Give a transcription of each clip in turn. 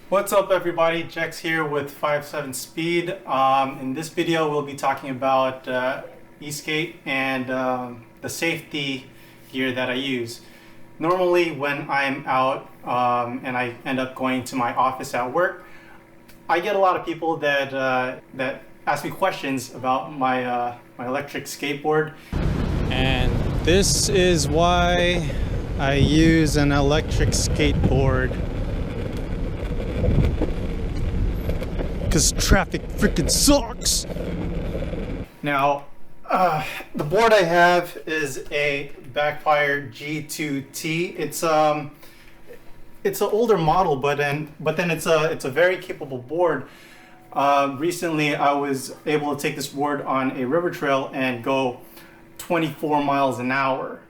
What's up everybody, Jex here with 5.7 Speed. In this video we'll be talking about e-skate and the safety gear that I use. Normally when I'm out and I end up going to my office at work, I get a lot of people that ask me questions about my electric skateboard. And this is why I use an electric skateboard. Because traffic freaking sucks. Now, the board I have is a Backfire G2T. It's an older model, but then it's a very capable board. Recently, I was able to take this board on a river trail and go 24 miles an hour.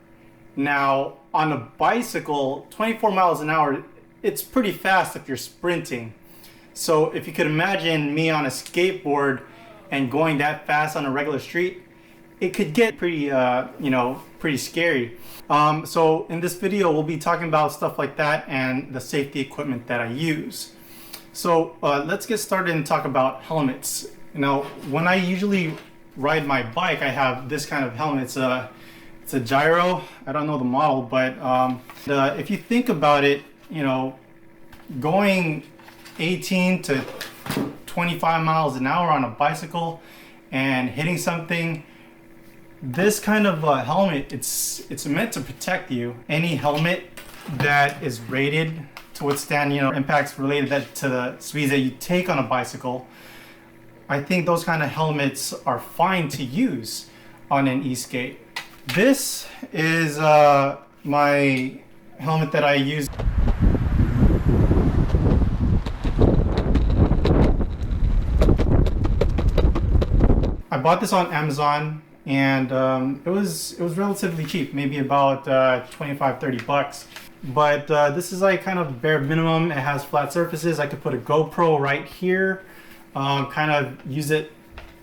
Now, on a bicycle, 24 miles an hour, it's pretty fast if you're sprinting. So if you could imagine me on a skateboard and going that fast on a regular street, it could get pretty, pretty scary. So in this video, we'll be talking about stuff like that and the safety equipment that I use. So let's get started and talk about helmets. Now, when I usually ride my bike, I have this kind of helmet. It's a gyro. I don't know the model, but if you think about it, going 18 to 25 miles an hour on a bicycle and hitting something, this kind of helmet, it's meant to protect you. Any helmet that is rated to withstand impacts related to the speeds that you take on a bicycle, I think those kind of helmets are fine to use on an e-skate. This is my helmet that I use. I bought this on Amazon and it was relatively cheap, maybe about 25-30 bucks. But this is like kind of bare minimum. It has flat surfaces. I could put a GoPro right here, kind of use it,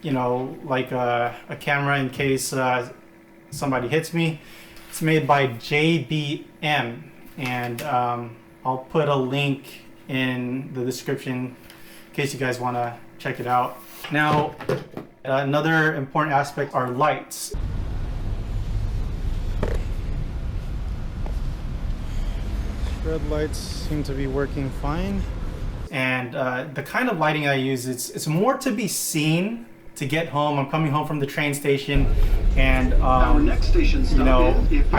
like a camera in case somebody hits me. It's made by JBM, and I'll put a link in the description in case you guys want to check it out. Now, another important aspect are lights. Shredlights seem to be working fine. And the kind of lighting I use, it's more to be seen to get home. I'm coming home from the train station, and I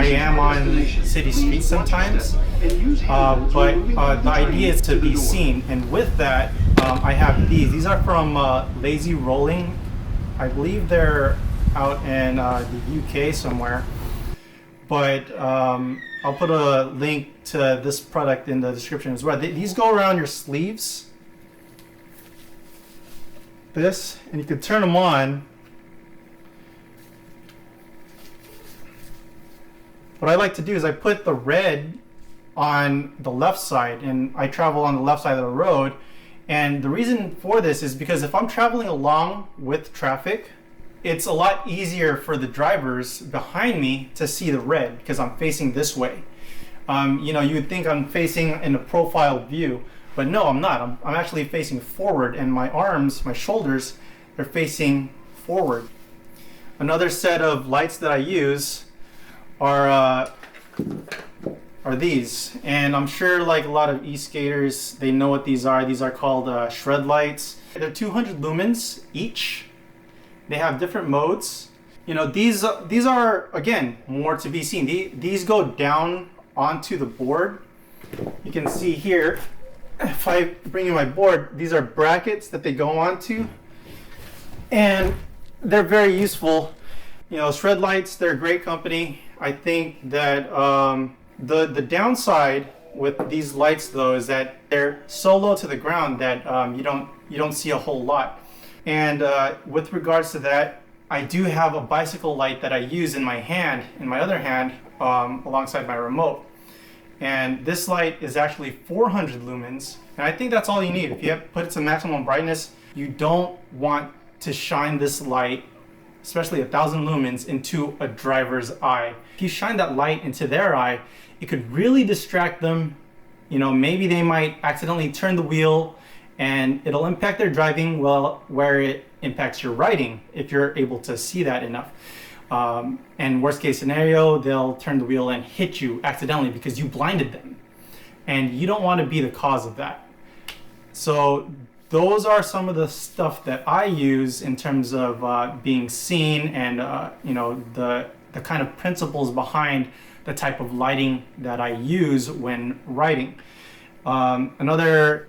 am on city streets sometimes, but the idea is to be seen. And with that, I have these are from Lazy Rolling. I believe they're out in the UK somewhere, but I'll put a link to this product in the description as well. These go around your sleeves, and you can turn them on. What I like to do is I put the red on the left side, and I travel on the left side of the road. And the reason for this is because if I'm traveling along with traffic, it's a lot easier for the drivers behind me to see the red because I'm facing this way. You would think I'm facing in a profile view, but no, I'm not. I'm actually facing forward, and my arms, my shoulders, they're facing forward. Another set of lights that I use are these, and I'm sure like a lot of e-skaters, they know what these are. These are called Shredlights. They're 200 lumens each. They have different modes. These are again more to be seen. These go down onto the board. You can see here, if I bring you my board, these are brackets that they go onto, and they're very useful. Shredlights, they're a great company. I think that the downside with these lights though is that they're so low to the ground that you don't see a whole lot. And with regards to that, I do have a bicycle light that I use in my hand, in my other hand, alongside my remote. And this light is actually 400 lumens, and I think that's all you need. If you put it to maximum brightness, you don't want to shine this light, especially 1,000 lumens, into a driver's eye. If you shine that light into their eye, it could really distract them. You know, maybe they might accidentally turn the wheel and it'll impact their driving, well, where it impacts your riding, if you're able to see that enough. And worst case scenario, they'll turn the wheel and hit you accidentally because you blinded them. And you don't want to be the cause of that. So those are some of the stuff that I use in terms of being seen and you know, the kind of principles behind the type of lighting that I use when riding. Another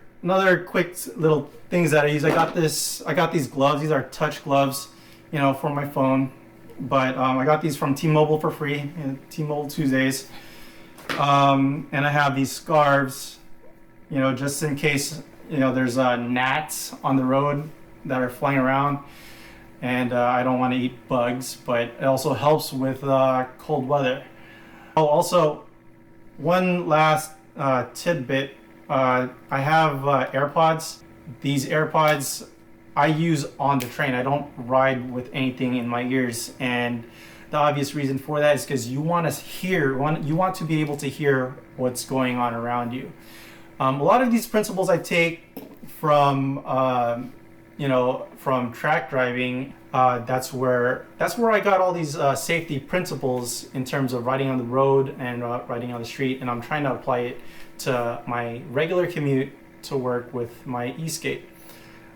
quick little things that I use. I got these gloves. These are touch gloves, you know, for my phone. But I got these from T-Mobile for free, T-Mobile Tuesdays. And I have these scarves, you know, just in case, you know, there's gnats on the road that are flying around, and I don't want to eat bugs. But it also helps with cold weather. Oh, also, one last tidbit. I have AirPods. These AirPods I use on the train. I don't ride with anything in my ears, and the obvious reason for that is because you want to be able to hear what's going on around you. A lot of these principles I take from you know, from track driving. That's where I got all these safety principles in terms of riding on the road and riding on the street, and I'm trying to apply it to my regular commute to work with my e-skate.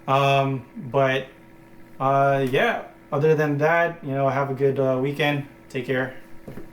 But yeah, other than that, you know, have a good weekend. Take care.